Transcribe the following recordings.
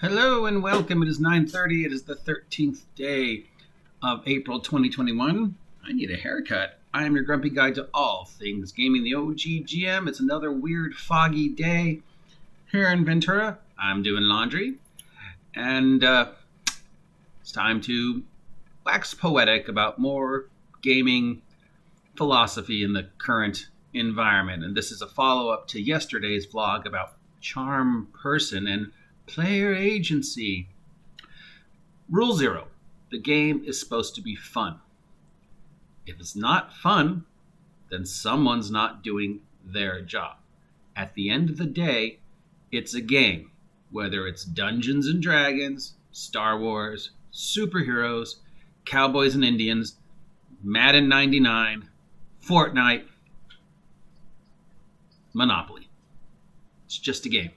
Hello and welcome. It is 9:30. It is the 13th day of April 2021. I need a haircut. I am your grumpy guide to all things gaming, the OGGM. It's another weird, foggy day here in Ventura. I'm doing laundry, and it's time to wax poetic about more gaming philosophy in the current environment. And this is a follow-up to yesterday's vlog about charm person and player agency. Rule 0. The game is supposed to be fun. If it's not fun, then someone's not doing their job. At the end of the day, it's a game. Whether it's Dungeons and Dragons, Star Wars, superheroes, Cowboys and Indians, Madden 99, Fortnite, Monopoly. It's just a game.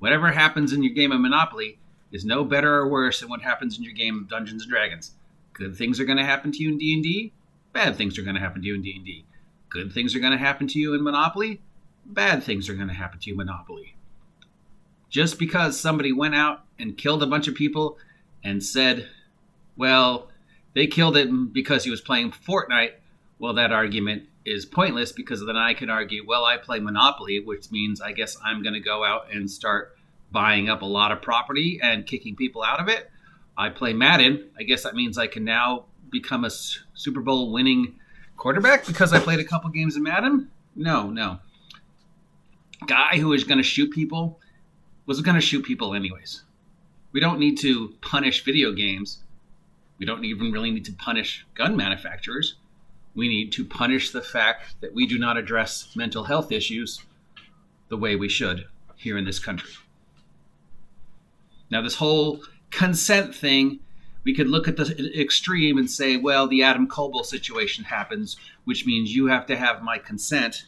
Whatever happens in your game of Monopoly is no better or worse than what happens in your game of Dungeons and Dragons. Good things are going to happen to you in D&D. Bad things are going to happen to you in D&D. Good things are going to happen to you in Monopoly. Bad things are going to happen to you in Monopoly. Just because somebody went out and killed a bunch of people and said, well, they killed it because he was playing Fortnite, well, that argument is pointless, because then I could argue, well, I play Monopoly, which means I guess I'm going to go out and start buying up a lot of property and kicking people out of it. I play Madden. I guess that means I can now become a Super Bowl winning quarterback because I played a couple games of Madden. No. Guy who is going to shoot people was going to shoot people anyways. We don't need to punish video games. We don't even really need to punish gun manufacturers. We need to punish the fact that we do not address mental health issues the way we should here in this country. Now, this whole consent thing, we could look at the extreme and say, well, the Adem Kobel situation happens, which means you have to have my consent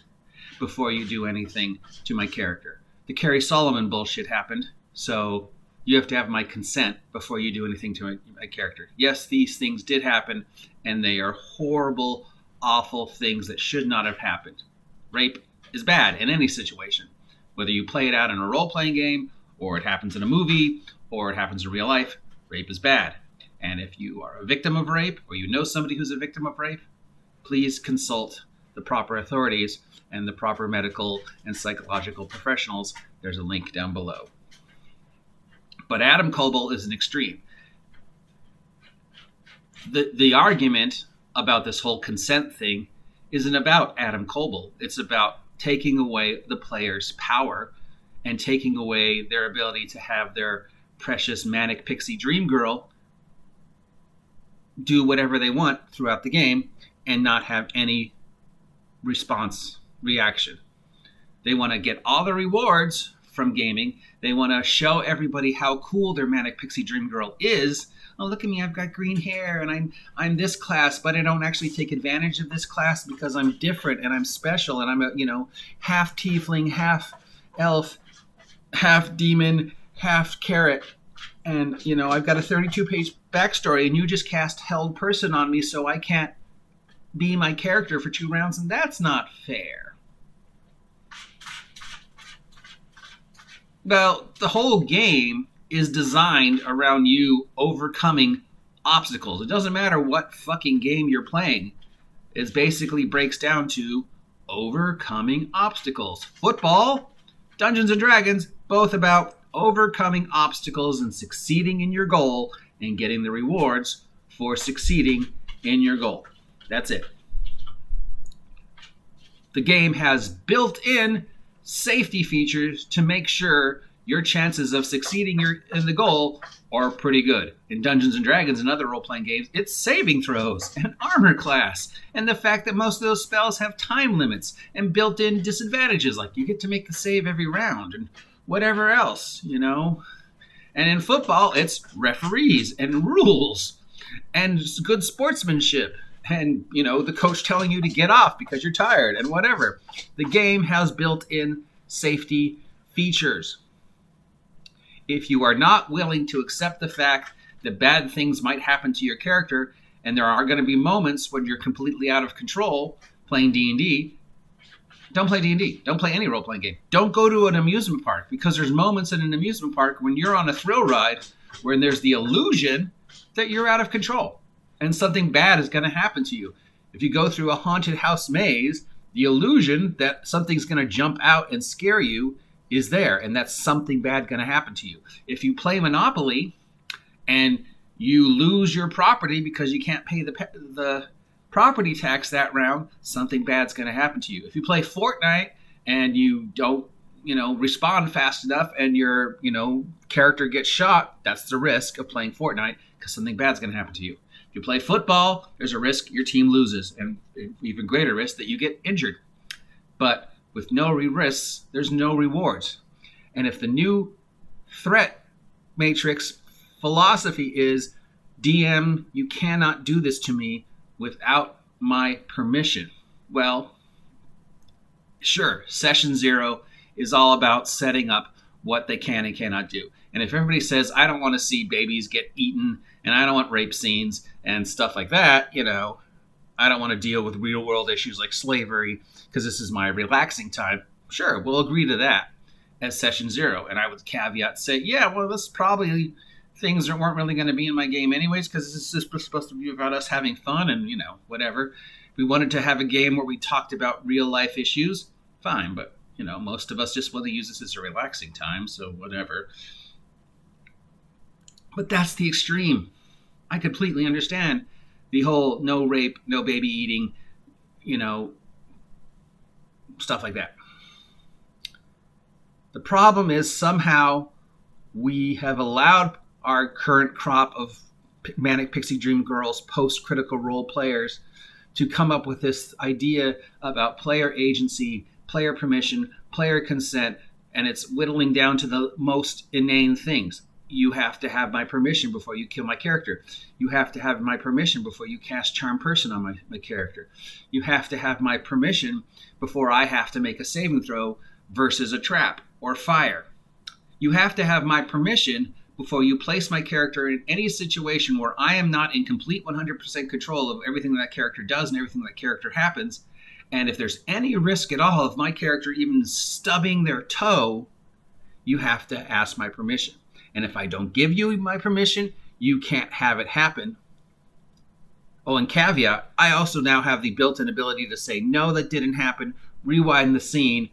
before you do anything to my character. The Carrie Solomon bullshit happened, so you have to have my consent before you do anything to my character. Yes, these things did happen, and they are horrible, awful things that should not have happened. Rape is bad in any situation. Whether you play it out in a role-playing game, or it happens in a movie, or it happens in real life, rape is bad. And if you are a victim of rape, or you know somebody who's a victim of rape, please consult the proper authorities and the proper medical and psychological professionals. There's a link down below. But Adem Kobel is an extreme. The argument about this whole consent thing isn't about Adem Kobel. It's about taking away the player's power and taking away their ability to have their precious manic Pixy Dream Girl do whatever they want throughout the game and not have any reaction. They want to get all the rewards from gaming. They want to show everybody how cool their manic Pixie Dream Girl is. Oh, look at me, I've got green hair and I'm this class, but I don't actually take advantage of this class because I'm different and I'm special and I'm a, half tiefling, half elf, half demon, half carrot. And, I've got a 32-page backstory and you just cast held person on me so I can't be my character for 2 rounds, and that's not fair. Well, the whole game is designed around you overcoming obstacles. It doesn't matter what fucking game you're playing. It basically breaks down to overcoming obstacles. Football, Dungeons and Dragons, both about overcoming obstacles and succeeding in your goal and getting the rewards for succeeding in your goal. That's it. The game has built-in safety features to make sure your chances of succeeding in the goal are pretty good. In Dungeons and Dragons and other role-playing games, it's saving throws and armor class, and the fact that most of those spells have time limits and built-in disadvantages, like you get to make the save every round and whatever else, And in football, it's referees and rules and good sportsmanship and, the coach telling you to get off because you're tired and whatever. The game has built-in safety features. If you are not willing to accept the fact that bad things might happen to your character, and there are going to be moments when you're completely out of control playing D&D, Don't play D&D. Don't play any role-playing game. Don't go to an amusement park, because there's moments in an amusement park when you're on a thrill ride where there's the illusion that you're out of control and something bad is going to happen to you. If you go through a haunted house maze, the illusion that something's going to jump out and scare you is there, and that's something bad going to happen to you. If you play Monopoly and you lose your property because you can't pay the property tax that round, something bad's going to happen to you. If you play Fortnite and you don't, respond fast enough and your, character gets shot, that's the risk of playing Fortnite, because something bad's going to happen to you. If you play football, there's a risk your team loses, and even greater risk that you get injured. But with no risks, there's no rewards. And if the new threat matrix philosophy is, DM, you cannot do this to me without my permission. Well, sure, session 0 is all about setting up what they can and cannot do. And if everybody says, I don't want to see babies get eaten, and I don't want rape scenes and stuff like that, I don't want to deal with real world issues like slavery because this is my relaxing time. Sure, we'll agree to that as session 0. And I would caveat say, yeah, well, this probably things that weren't really going to be in my game anyways, because this is just supposed to be about us having fun and, whatever. We wanted to have a game where we talked about real life issues, fine. But, most of us just want to use this as a relaxing time, so whatever. But that's the extreme. I completely understand the whole no rape, no baby eating, stuff like that. The problem is somehow we have allowed our current crop of Manic Pixie Dream Girls post-critical role players to come up with this idea about player agency, player permission, player consent, and it's whittling down to the most inane things. You have to have my permission before you kill my character. You have to have my permission before you cast Charm Person on my character. You have to have my permission before I have to make a saving throw versus a trap or fire. You have to have my permission before you place my character in any situation where I am not in complete 100% control of everything that character does and everything that character happens. And if there's any risk at all of my character even stubbing their toe, you have to ask my permission. And if I don't give you my permission, you can't have it happen. Oh, and caveat, I also now have the built-in ability to say, no, that didn't happen, rewind the scene,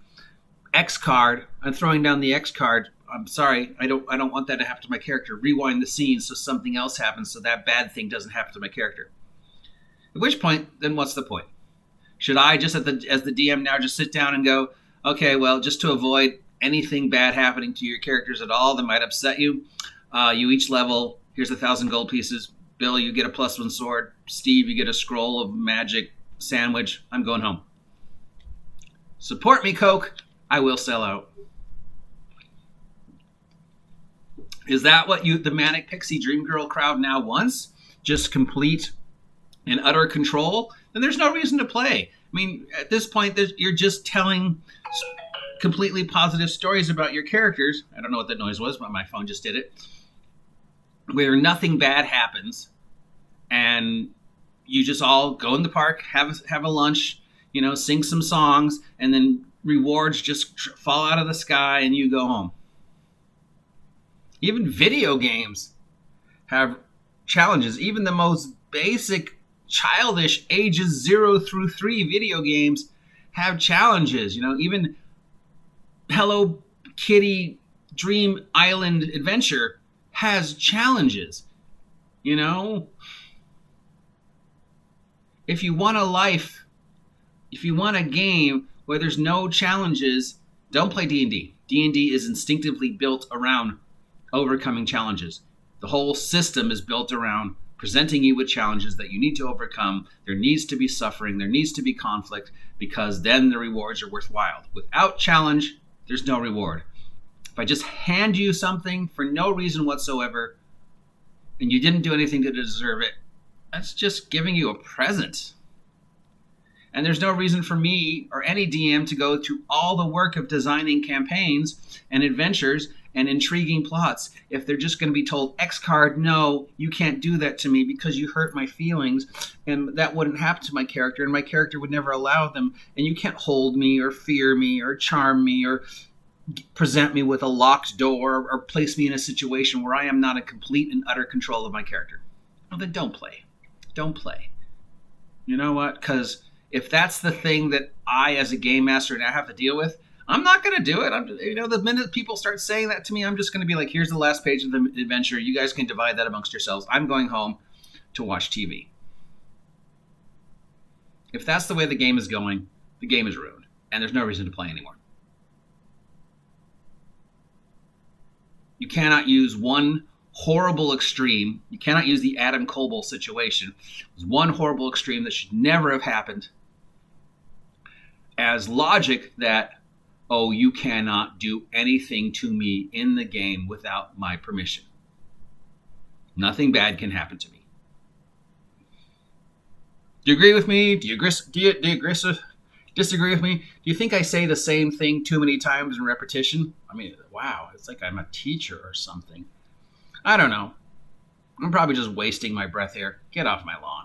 X card, I'm throwing down the X card, I'm sorry, I don't want that to happen to my character, rewind the scene so something else happens so that bad thing doesn't happen to my character. At which point, then what's the point? Should I just, as the DM now, just sit down and go, okay, well, just to avoid anything bad happening to your characters at all that might upset you, you each level, here's 1,000 gold pieces. Bill, you get a +1 sword. Steve, you get a scroll of magic sandwich. I'm going home. Support me, Coke. I will sell out. Is that what the Manic Pixie Dream Girl crowd now wants? Just complete and utter control? Then there's no reason to play. I mean, at this point, you're just telling completely positive stories about your characters. I don't know what that noise was, but my phone just did it. Where nothing bad happens, and you just all go in the park, have a lunch, sing some songs, and then rewards just fall out of the sky, and you go home. Even video games have challenges. Even the most basic, childish ages 0 through 3 video games have challenges. Even Hello Kitty Dream Island Adventure has challenges. If you want a life, if you want a game where there's no challenges, don't play D&D. D&D is instinctively built around overcoming challenges. The whole system is built around presenting you with challenges that you need to overcome. There needs to be suffering. There needs to be conflict, because then the rewards are worthwhile. Without challenge, there's no reward. If I just hand you something for no reason whatsoever, and you didn't do anything to deserve it, that's just giving you a present. And there's no reason for me or any DM to go through all the work of designing campaigns and adventures and intriguing plots if they're just going to be told, X card, no, you can't do that to me because you hurt my feelings, and that wouldn't happen to my character, and my character would never allow them, and you can't hold me or fear me or charm me or present me with a locked door or place me in a situation where I am not in complete and utter control of my character. Well, then don't play. Don't play. You know what? Because if that's the thing that I, as a game master, now have to deal with, I'm not going to do it. The minute people start saying that to me, I'm just going to be like, here's the last page of the adventure. You guys can divide that amongst yourselves. I'm going home to watch TV. If that's the way the game is going, the game is ruined, and there's no reason to play anymore. You cannot use one horrible extreme. You cannot use the Adem Kobel situation. It was one horrible extreme that should never have happened as logic that, oh, you cannot do anything to me in the game without my permission. Nothing bad can happen to me. Do you agree with me? Do you disagree with me? Do you think I say the same thing too many times in repetition? I mean, wow, it's like I'm a teacher or something. I don't know. I'm probably just wasting my breath here. Get off my lawn.